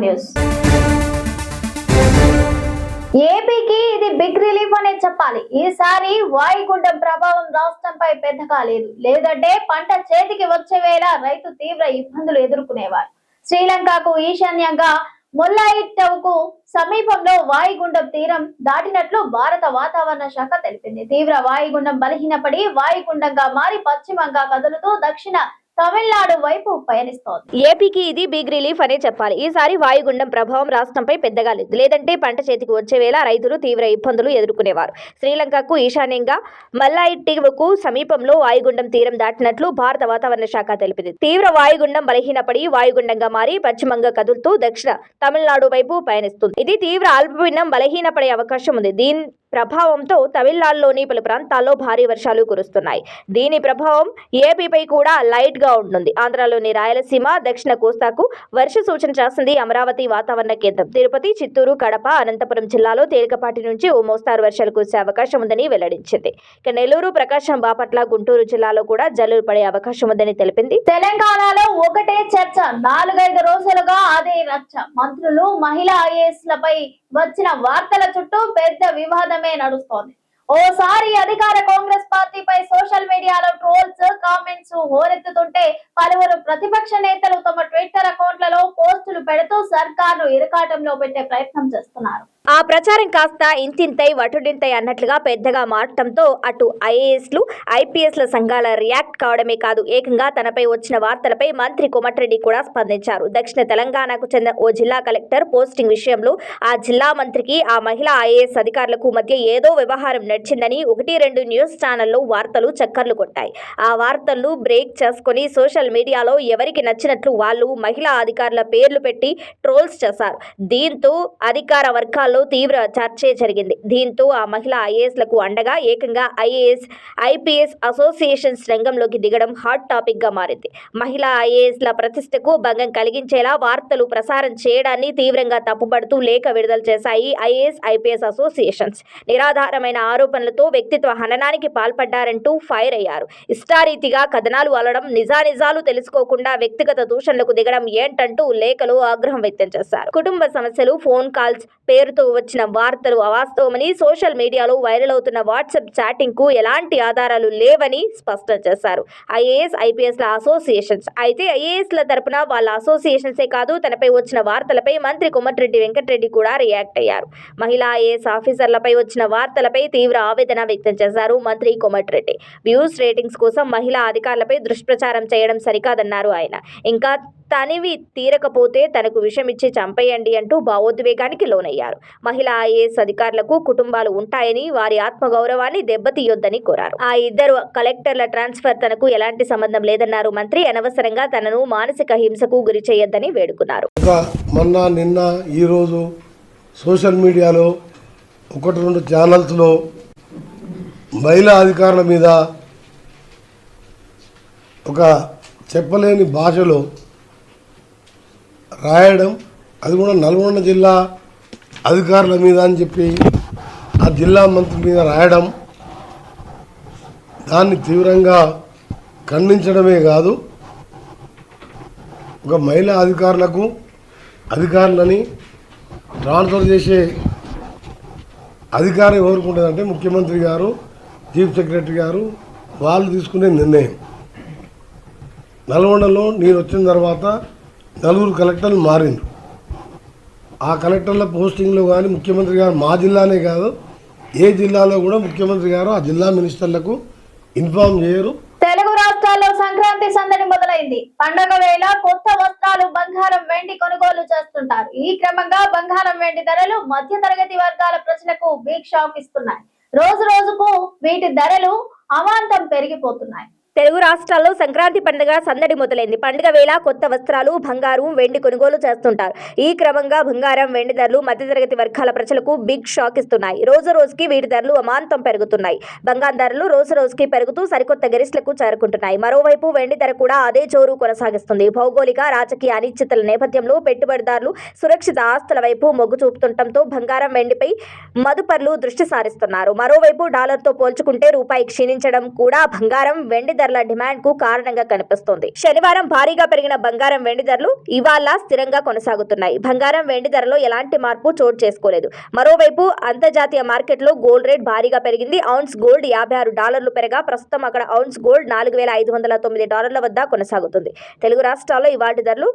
News. ఏపీకి ఇది big relief అనే చెప్పాలి. ఈసారి వాయుగుండం ప్రభావం రాష్ట్రంపై పెద్దగా లేదంటే పంట చేతికి వచ్చే వేళ రైతు తీవ్ర ఇబ్బందులు ఎదుర్కొనేవారు. శ్రీలంకకు ఈశాన్యంగా ముల్లాయిట్టవుకు సమీపంలో వాయుగుండం తీరం దాటినట్లు భారత వాతావరణ శాఖ తెలిపింది. తీవ్ర వాయుగుండం బలహీనపడి వాయుగుండంగా మారి పశ్చిమంగా కదులుతూ దక్షిణ తమిళనాడు వైపు పయనిస్తోంది. ఏపీకి ఇది బిగ్ రిలీఫ్ అనే చెప్పాలి. ఈసారి వాయుగుండం ప్రభావం రాష్ట్రంపై పెద్దగా లేదంటే పంట చేతికి వచ్చే వేళ రైతులు తీవ్ర ఇబ్బందులు ఎదుర్కొనేవారు. శ్రీలంకకు ఈశాన్యంగా మల్లాయిట్టివుకు సమీపంలో వాయుగుండం తీరం దాటినట్లు భారత వాతావరణ శాఖ తెలిపింది. తీవ్ర వాయుగుండం బలహీనపడి వాయుగుండంగా మారి పశ్చిమంగా కదులుతూ దక్షిణ తమిళనాడు వైపు పయనిస్తుంది. ఇది తీవ్ర అల్పపీడనం బలహీనపడే అవకాశం ఉంది. దీని ప్రభావంతో తమిళనాడులోని పలు ప్రాంతాల్లో భారీ వర్షాలు కురుస్తున్నాయి. దీని ప్రభావం ఏపీపై కూడా లైట్ గా ఉంటుంది. ఆంధ్రాలోని రాయలసీమ, దక్షిణ కోస్తాకు వర్ష సూచన చేసింది అమరావతి వాతావరణ కేంద్రం. తిరుపతి, చిత్తూరు, కడప, అనంతపురం జిల్లాలో తేలికపాటి నుంచి ఓ మోస్తారు వర్షాలు కురిసే అవకాశం ఉందని వెల్లడించింది. ఇక నెల్లూరు, ప్రకాశం, బాపట్ల, గుంటూరు జిల్లాలో కూడా జల్లులు పడే అవకాశం ఉందని తెలిపింది. తెలంగాణలో ఒకటే చర్చ, 4-5 రోజులుగా అదే రచ్చ. మంత్రులు, మహిళా ఐఏఎస్ లపై వచ్చిన వార్తల చుట్టూ పెద్ద వివాదమే నడుస్తోంది. ఓసారి అధికార కాంగ్రెస్ పార్టీపై సోషల్ మీడియాలో ట్రోల్స్, కామెంట్స్ హోరెత్తుతుంటే పలువురు ప్రతిపక్ష నేతలు తమ ట్విట్టర్ అకౌంట్లలో పోస్టులు పెడుతూ సర్కార్ను ఇరకాటంలో పెట్టే ప్రయత్నం చేస్తున్నారు. ఆ ప్రచారం కాస్త ఇంతింతై వటుడింతై అన్నట్లుగా పెద్దగా మారటంతో అటు ఐఏఎస్లు, ఐపీఎస్ల సంఘాల రియాక్ట్ కావడమే కాదు, ఏకంగా తనపై వచ్చిన వార్తలపై మంత్రి కోమటిరెడ్డి కూడా స్పందించారు. దక్షిణ తెలంగాణకు చెందిన ఓ జిల్లా కలెక్టర్ పోస్టింగ్ విషయంలో ఆ జిల్లా మంత్రికి, ఆ మహిళా ఐఏఎస్ అధికారులకు మధ్య ఏదో వ్యవహారం నడిచిందని 1-2 న్యూస్ ఛానల్లో వార్తలు చక్కర్లు కొట్టాయి. ఆ వార్తలను బ్రేక్ చేసుకుని సోషల్ మీడియాలో ఎవరికి నచ్చినట్లు వాళ్ళు మహిళా అధికారుల పేర్లు పెట్టి ట్రోల్స్ చేశారు. దీంతో అధికార వర్గాల్లో తీవ్ర చర్చే జరిగింది. దీంతో ఆ మహిళా ఐఏఎస్లకు అండగా ఏకంగా ఐఏఎస్, ఐపీఎస్ అసోసియేషన్స్ రంగంలోకి దిగడం హాట్ టాపిక్ గా మారింది. మహిళా ఐఏఎస్ల ప్రతిష్టకు భంగం కలిగించేలా వార్తలు ప్రసారం చేయడాన్ని తీవ్రంగా తప్పుపడుతూ లేఖ విడుదల చేశాయి ఐఏఎస్, ఐపీఎస్ అసోసియేషన్స్. నిరాధారమైన ఆరోపణలతో వ్యక్తిత్వ హననానికి పాల్పడ్డారంటూ ఫైర్ అయ్యారు. ఇష్టారీతిగా కథనాలు అల్లడం, నిజానిజాలు తెలుసుకోకుండా వ్యక్తిగత దూషణలకు దిగడం ఏంటంటూ లేఖలో ఆగ్రహం వ్యక్తం చేశారు. కుటుంబ సమస్యలు, ఫోన్ కాల్స్ పేరుతో వచ్చిన వార్తలు అవాస్తవమని, సోషల్ మీడియాలో వైరల్ అవుతున్న వాట్సాప్ చాటింగ్ కు ఎలాంటి ఆధారాలు లేవని స్పష్టం చేశారు ఐఏఎస్, ఐపీఎస్ల అసోసియేషన్స్. అయితే ఐఏఎస్ల తరపున వాళ్ళ అసోసియేషన్సే కాదు, తనపై వచ్చిన వార్తలపై మంత్రి కోమటిరెడ్డి వెంకటరెడ్డి కూడా రియాక్ట్ అయ్యారు. మహిళా ఐఏఎస్ ఆఫీసర్లపై వచ్చిన వార్తలపై తీవ్ర ఆవేదన వ్యక్తం చేశారు మంత్రి కోమటిరెడ్డి. వ్యూస్, రేటింగ్స్ కోసం మహిళా అధికారులపై దుష్ప్రచారం చేయడం సరికాదన్నారు ఆయన. ఇంకా తనివి తీరకపోతే తనకు విషమిచ్చి చంపేయండి అంటూ భావోద్వేగానికి లోనయ్యారు. మహిళా ఐఏఎస్ అధికారులకు కుటుంబాలు ఉంటాయని, వారి ఆత్మగౌరవాన్ని దెబ్బతీయొద్దని కోరారు. ఆ 2 కలెక్టర్ల ట్రాన్స్ఫర్ తనకు ఎలాంటి సంబంధం లేదన్నారు మంత్రి. అనవసరంగా తనను మానసిక హింసకు గురి చేయొద్దని వేడుకున్నారు. మొన్న, నిన్న, ఈరోజు సోషల్ మీడియాలో 1-2 ఛానల్స్లో మహిళా అధికారుల మీద ఒక చెప్పలేని భాషలో రాయడం, అది కూడా నల్గొండ జిల్లా అధికారుల మీద అని చెప్పి ఆ జిల్లా మంత్రి మీద రాయడం, దాన్ని తీవ్రంగా ఖండించడమే కాదు, ఒక మహిళా అధికారులని ట్రాన్స్ఫర్ చేసే అధికారం ఎవరికి ఉంటుందంటే ముఖ్యమంత్రి గారు, చీఫ్ సెక్రటరీ గారు, వాళ్ళు తీసుకునే నిర్ణయం. నల్గొండలో నేను వచ్చిన తర్వాత 4 కలెక్టర్లు మారిండ్రు. ఆ కలెక్టర్ల పోస్టింగ్లో కానీ ముఖ్యమంత్రి గారు, మా జిల్లానే కాదు ఏ జిల్లాలో కూడా ముఖ్యమంత్రి గారు ఆ జిల్లా మినిస్టర్లకు ఇన్ఫార్మ్ చేయరు. తెలుగు రాష్ట్రాల్లో సంక్రాంతి సందడి మొదలైంది. పండుగ వేళ కొత్త వస్త్రాలు, బంగారం, వెండి కొనుగోలు చేస్తుంటారు. ఈ క్రమంగా బంగారం, వెండి ధరలు మధ్యతరగతి వర్గాల ప్రజలకు బిగ్ షాక్ ఇస్తున్నాయి. రోజు రోజుకు వీటి ధరలు అమాంతం పెరిగిపోతున్నాయి. తెలుగు రాష్ట్రాల్లో సంక్రాంతి పండుగ సందడి మొదలైంది. పండుగ వేళ కొత్త వస్త్రాలు, బంగారం, వెండి కొనుగోలు చేస్తుంటారు. ఈ క్రమంగా బంగారం, వెండి ధరలు మధ్యతరగతి వర్గాల ప్రజలకు బిగ్ షాక్ ఇస్తున్నాయి. రోజు రోజుకి వీటి ధరలు అమాంతం పెరుగుతున్నాయి. బంగారం ధరలు రోజు రోజుకి పెరుగుతూ సరికొత్త గరిష్లకు చేరుకుంటున్నాయి. మరోవైపు వెండి ధర కూడా అదే జోరు కొనసాగిస్తుంది. భౌగోళిక, రాజకీయ అనిశ్చితల నేపథ్యంలో పెట్టుబడిదారులు సురక్షిత ఆస్తుల వైపు మొగ్గు చూపుతుండటంతో బంగారం, వెండిపై మదుపర్లు దృష్టి సారిస్తున్నారు. మరోవైపు డాలర్తో పోల్చుకుంటే రూపాయి క్షీణించడం కూడా బంగారం, వెండి ధరల డిమాండ్ కు కారణంగా కనిపిస్తోంది. శనివారం భారీగా పెరిగిన బంగారం వెండి ధరలు ఇవాళ స్థిరంగా కొనసాగుతున్నాయి. బంగారం వెండి ధరలో ఎలాంటి మార్పు చోటు చేసుకోలేదు. మరోవైపు అంతర్జాతీయ మార్కెట్లో గోల్డ్ రేట్ భారీగా పెరిగింది. ఔన్స్ గోల్డ్ $56 పెరగా ప్రస్తుతం అక్కడ ఔన్స్ గోల్డ్ $4,509 వద్ద కొనసాగుతుంది. తెలుగు రాష్ట్రాల్లో ఇవాటి ధరలు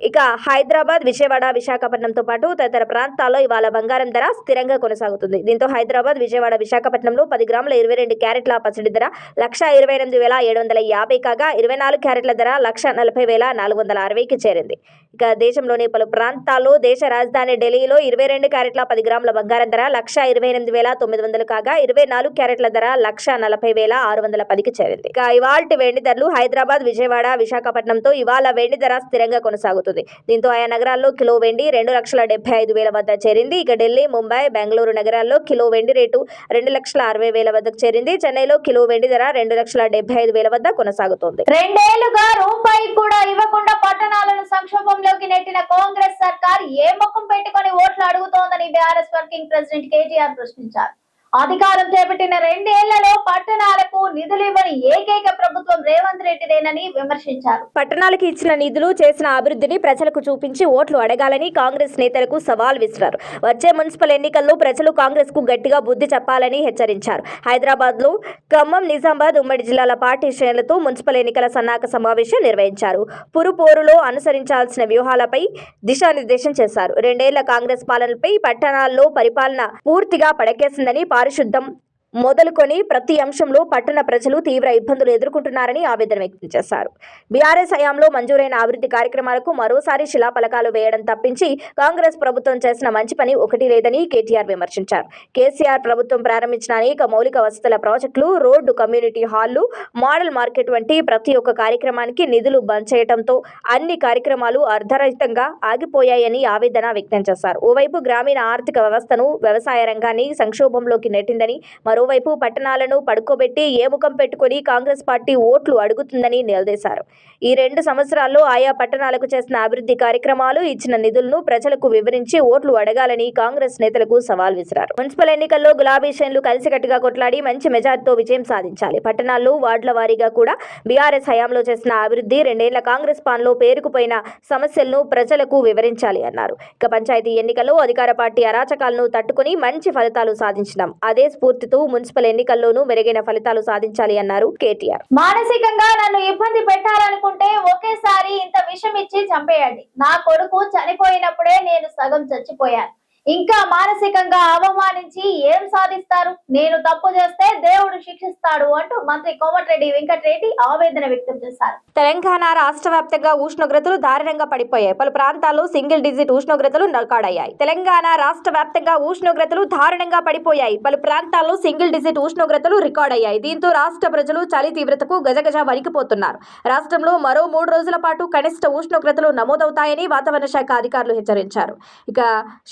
ఇక హైదరాబాద్, విజయవాడ, విశాఖపట్నంతో పాటు తదితర ప్రాంతాల్లో ఇవాళ బంగారం ధర స్థిరంగా కొనసాగుతుంది. దీంతో హైదరాబాద్, విజయవాడ, విశాఖపట్నంలో 10 గ్రాముల 22 క్యారెట్ల పసిడి ధర 1,28,750 కాగా 24 క్యారెట్ల ధర 1,40,460కి చేరింది. ఇక దేశంలోని పలు ప్రాంతాల్లో దేశ రాజధాని ఢిల్లీలో 22 క్యారెట్ల 10 గ్రాముల బంగారం ధర 1,28,900 కాగా 24 క్యారెట్ల ధర 1,40,610కి చేరింది. ఇక ఇవాల్టి వెండి ధరలు హైదరాబాద్, విజయవాడ, విశాఖపట్నంతో ఇవాళ వెండి ధర స్థిరంగా కొనసాగుతుంది. దీంతో ఆయా నగరాల్లో కిలో వెండి 2,75,000 వద్ద చేరింది. ఇక ఢిల్లీ, ముంబై, బెంగళూరు నగరాల్లో కిలో వెండి రేటు 2,60,000 వద్దకు చేరింది. చెన్నైలో కిలో వెండి ధర 2,75,000 వద్ద కొనసాగుతోంది. 2 ఏళ్లుగా రూపాయి కూడా ఇవ్వకుండా పట్టణాలను సంక్షోభంలోకి నెట్టిన కాంగ్రెస్ సర్కార్ ఏ ముఖం పెట్టుకొని ఓట్లు అడుగుతోందని బీఆర్ఎస్ వర్కింగ్ ప్రెసిడెంట్ కేటీఆర్ ప్రశ్నించారు. అధికారం చేపట్టిన 2 ఏళ్లలో పట్టణాలకు నిధులు ఇవ్వని ఏకైక ప్రభుత్వం రేవంత్ రెడ్డిదేనని విమర్శించారు. పట్టణాలకు ఇచ్చిన నిధులు, చేసిన అభివృద్ధిని ప్రజలకు చూపించి ఓట్లు అడగాలని కాంగ్రెస్ నేతలకు సవాల్ విసిరారు. వచ్చే మున్సిపల్ ఎన్నికల్లో ప్రజలు కాంగ్రెస్ కు గట్టిగా బుద్ధి చెప్పాలని హెచ్చరించారు. హైదరాబాద్ లో ఖమ్మం, నిజామాబాద్ ఉమ్మడి జిల్లాల పార్టీ శ్రేణులతో మున్సిపల్ ఎన్నికల సన్నాహక సమావేశం నిర్వహించారు. పురుపోరులో అనుసరించాల్సిన వ్యూహాలపై దిశానిర్దేశం చేశారు. 2 ఏళ్ల కాంగ్రెస్ పాలనపై పట్టణాల్లో పరిపాలన పూర్తిగా పడకేసిందని, పారిశుద్ధం మొదలుకొని ప్రతి అంశంలో పట్టణ ప్రజలు తీవ్ర ఇబ్బందులు ఎదుర్కొంటున్నారని ఆవేదన వ్యక్తం చేశారు. బీఆర్ఎస్ హయాంలో మంజూరైన అభివృద్ధి కార్యక్రమాలకు మరోసారి శిలాఫలకాలు వేయడం తప్పించి కాంగ్రెస్ ప్రభుత్వం చేసిన మంచి పని ఒకటి లేదని కేటీఆర్ విమర్శించారు. కేసీఆర్ ప్రభుత్వం ప్రారంభించిన అనేక మౌలిక వసతుల ప్రాజెక్టులు, రోడ్డు, కమ్యూనిటీ హాళ్లు, మోడల్ మార్కెట్ వంటి ప్రతి ఒక్క కార్యక్రమానికి నిధులు బంద్ చేయడంతో అన్ని కార్యక్రమాలు అర్ధరహితంగా ఆగిపోయాయని ఆవేదన వ్యక్తం చేశారు. ఓవైపు గ్రామీణ ఆర్థిక వ్యవస్థను, వ్యవసాయ రంగాన్ని సంక్షోభంలోకి నెట్టిందని, మరోవైపు పట్టణాలను పడుకోబెట్టి ఏ ముఖం పెట్టుకుని కాంగ్రెస్ పార్టీ ఓట్లు అడుగుతుందని నిలదీశారు. ఈ 2 సంవత్సరాల్లో ఆయా పట్టణాలకు చేసిన అభివృద్ధి కార్యక్రమాలు, ఇచ్చిన నిధులను ప్రజలకు వివరించి ఓట్లు అడగాలని కాంగ్రెస్ నేతలకు సవాల్ విసిరారు. మున్సిపల్ ఎన్నికల్లో గులాబీ శ్రేణులు కలిసికట్టుగా కొట్లాడి మంచి మెజార్టీతో విజయం సాధించాలి. పట్టణాల్లో వార్డుల వారీగా కూడా బీఆర్ఎస్ హయాంలో చేసిన అభివృద్ధి, 2 ఏళ్ల కాంగ్రెస్ పాలనలో పేరుకుపోయిన సమస్యలను ప్రజలకు వివరించాలి అన్నారు. ఇక పంచాయతీ ఎన్నికల్లో అధికార పార్టీ అరాచకాలను తట్టుకుని మంచి ఫలితాలు సాధించడం, అదే స్ఫూర్తితో మున్సిపల్ ఎన్నికల్లోనూ మెరుగైన ఫలితాలు సాధించాలి అన్నారు కేటీఆర్. మానసికంగా నన్ను ఇబ్బంది పెట్టాలనుకుంటే ఒకేసారి ఇంత విషం ఇచ్చి చంపేయండి. నా కొడుకు చనిపోయినప్పుడే నేను సగం చచ్చిపోయాను. ఇంకా మానసికంగా అవమానించి ఏం సాధిస్తారు? నేను తప్పు చేస్తే దేవుడు శిక్షిస్తాడు అంటూ మంత్రి కోమటిరెడ్డి వెంకటరెడ్డి ఆవేదన వ్యక్తం చేశారు. తెలంగాణ రాష్ట్ర వ్యాప్తంగా ఉష్ణోగ్రతలు దారుణంగా పడిపోయాయి. పలు ప్రాంతాల్లో సింగిల్ డిజిట్ ఉష్ణోగ్రతలు రికార్డయ్యాయి. తెలంగాణ రాష్ట్ర వ్యాప్తంగా ఉష్ణోగ్రతలు దారుణంగా పడిపోయాయి. పలు ప్రాంతాల్లో సింగిల్ డిజిట్ ఉష్ణోగ్రతలు రికార్డయ్యాయి. దీంతో రాష్ట్ర ప్రజలు చలి తీవ్రతకు గజగజ వణికిపోతున్నారు. రాష్ట్రంలో మరో 3 రోజుల పాటు కనిష్ట ఉష్ణోగ్రతలు నమోదవుతాయని వాతావరణ శాఖ అధికారులు హెచ్చరించారు. ఇక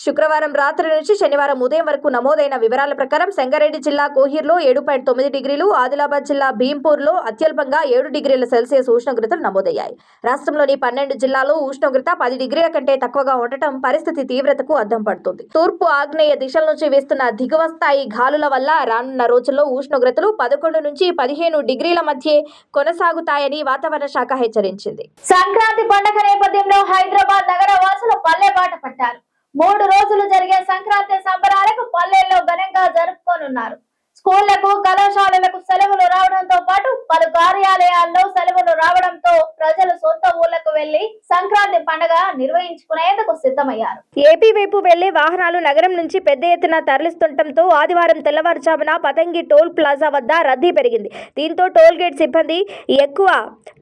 శుక్రవారం రాత్రి నుంచి శనివారం ఉదయం వరకు నమోదైన వివరాల ప్రకారం సంగారెడ్డి జిల్లా కోహిర్లో 7.9 డిగ్రీలు, ఆదిలాబాద్ జిల్లా భీంపూర్లో అత్యల్పంగా 7 డిగ్రీల సెల్సియస్ ఉష్ణోగ్రతలు నమోదయ్యాయి. రాష్ట్రంలోని 12 జిల్లాల్లో ఉష్ణోగ్రత 10 డిగ్రీల కంటే తక్కువగా ఉండటం పరిస్థితి తీవ్రతకు అద్దం పడుతుంది. తూర్పు ఆగ్నేయ దిశల నుంచి వీస్తున్న దిగువ స్థాయి గాలుల వల్ల రానున్న రోజుల్లో ఉష్ణోగ్రతలు 11 నుంచి 15 డిగ్రీల మధ్య కొనసాగుతాయని వాతావరణ శాఖ హెచ్చరించింది. సంక్రాంతి పండుగ నేపథ్యంలో హైదరాబాద్ నగర వాసులు పల్లె బాట పట్టారు. 3 రోజులు జరిగే సంక్రాంతి సంబరాలకు పల్లెల్లో ఘనంగా జరుపుకోనున్నారు. స్కూళ్లకు, కళాశాలలకు సెలవులు రావడంతో పాటు పలు కార్యాలయాల్లో సెలవులు రావడంతో ప్రజలు సొంత ఊళ్లకు వెళ్లి సంక్రాంతి పండుగ నిర్వహించుకునేందుకు సిద్ధమయ్యారు. ఏపీ వైపు వెళ్లే వాహనాలు నగరం నుంచి పెద్ద ఎత్తున తరలిస్తుండటంతో ఆదివారం తెల్లవారుజామున పతంగి టోల్ ప్లాజా వద్ద రద్దీ పెరిగింది. దీంతో టోల్ గేట్ సిబ్బంది ఎక్కువ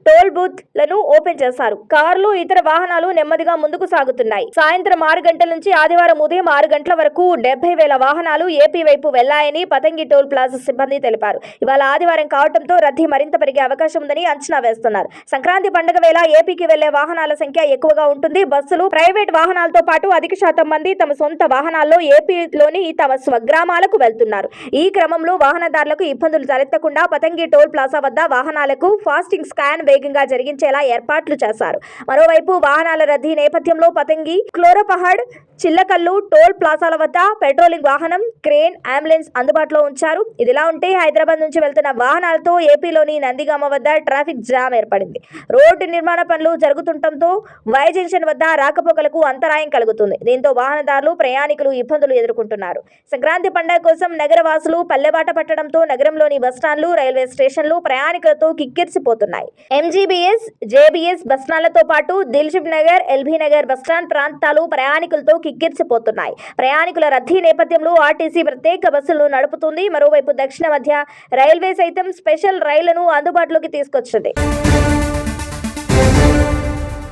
టోల్ బూత్ లను ఓపెన్ చేశారు. కార్లు, ఇతర వాహనాలు నెమ్మదిగా ముందుకు సాగుతున్నాయి. సాయంత్రం 6 గంటల నుంచి ఆదివారం ఉదయం 6 గంటల వరకు 70,000 వాహనాలు ఏపీ వైపు వెళ్లాయని పతంగి టోల్ ప్లాజా సిబ్బంది తెలిపారు. ఇవాళ ఆదివారం కావడంతో రద్దీ మరింత పెరిగే అవకాశం ఉందని అంచనా వేస్తున్నారు. చేస్తున్నారు. సంక్రాంతి పండుగ వేళ ఏపీకి వెళ్లే వాహనాల సంఖ్య ఎక్కువగా ఉంటుంది. బస్సులు, ప్రైవేట్ వాహనాలతో పాటు అధిక శాతం మంది తమ సొంత వాహనాల్లో ఏపీలోని తమ స్వగ్రామాలకు వెళ్తున్నారు. ఈ క్రమంలో వాహనదారులకు ఇబ్బందులు తలెత్తకుండా పతంగి టోల్ ప్లాజా వద్ద వాహనాలకు ఫాస్టింగ్ స్కాన్ వేగంగా జరిగించేలా ఏర్పాట్లు చేశారు. మరోవైపు వాహనాల రద్దీ నేపథ్యంలో పతంగి, క్లోరపహాడ్, చిల్లకల్లు టోల్ ప్లాజాల వద్ద పెట్రోలింగ్ వాహనం, క్రేన్, అంబులెన్స్ అందుబాటులో ఉంచారు. ఇదిలా ఉంటే హైదరాబాద్ నుంచి వెళ్తున్న వాహనాలతో ఏపీలోని నందిగామ వద్ద ట్రాఫిక్ జామ్ ఏర్పడింది. రోడ్డు నిర్మాణ పనులు జరుగుతుండటంతో వై జంక్షన్ వద్ద రాకపోకలకు అంతరాయం కలుగుతుంది. దీంతో వాహనదారులు, ప్రయాణికులు ఇబ్బందులు ఎదుర్కొంటున్నారు. సంక్రాంతి పండుగ కోసం నగరవాసులు పల్లెబాట పట్టడంతో నగరంలోని బస్టాండ్లు, రైల్వే స్టేషన్లు ప్రయాణికులతో కిక్కిరిసిపోతున్నాయి. ఎంజీబీఎస్, జేబీఎస్ బస్టాండ్లతో పాటు దిల్సుఖ్ నగర్, ఎల్బీ నగర్ బస్టాండ్ ప్రాంతాలు ప్రయాణికులతో కిక్కిరిసిపోతున్నాయి. ప్రయాణికుల రద్దీ నేపథ్యంలో ఆర్టీసీ ప్రత్యేక బస్సులను నడుపుతుంది. మరోవైపు దక్షిణ మధ్య రైల్వే సైతం స్పెషల్ రైళ్లను అందుబాటులోకి తీసుకొచ్చింది.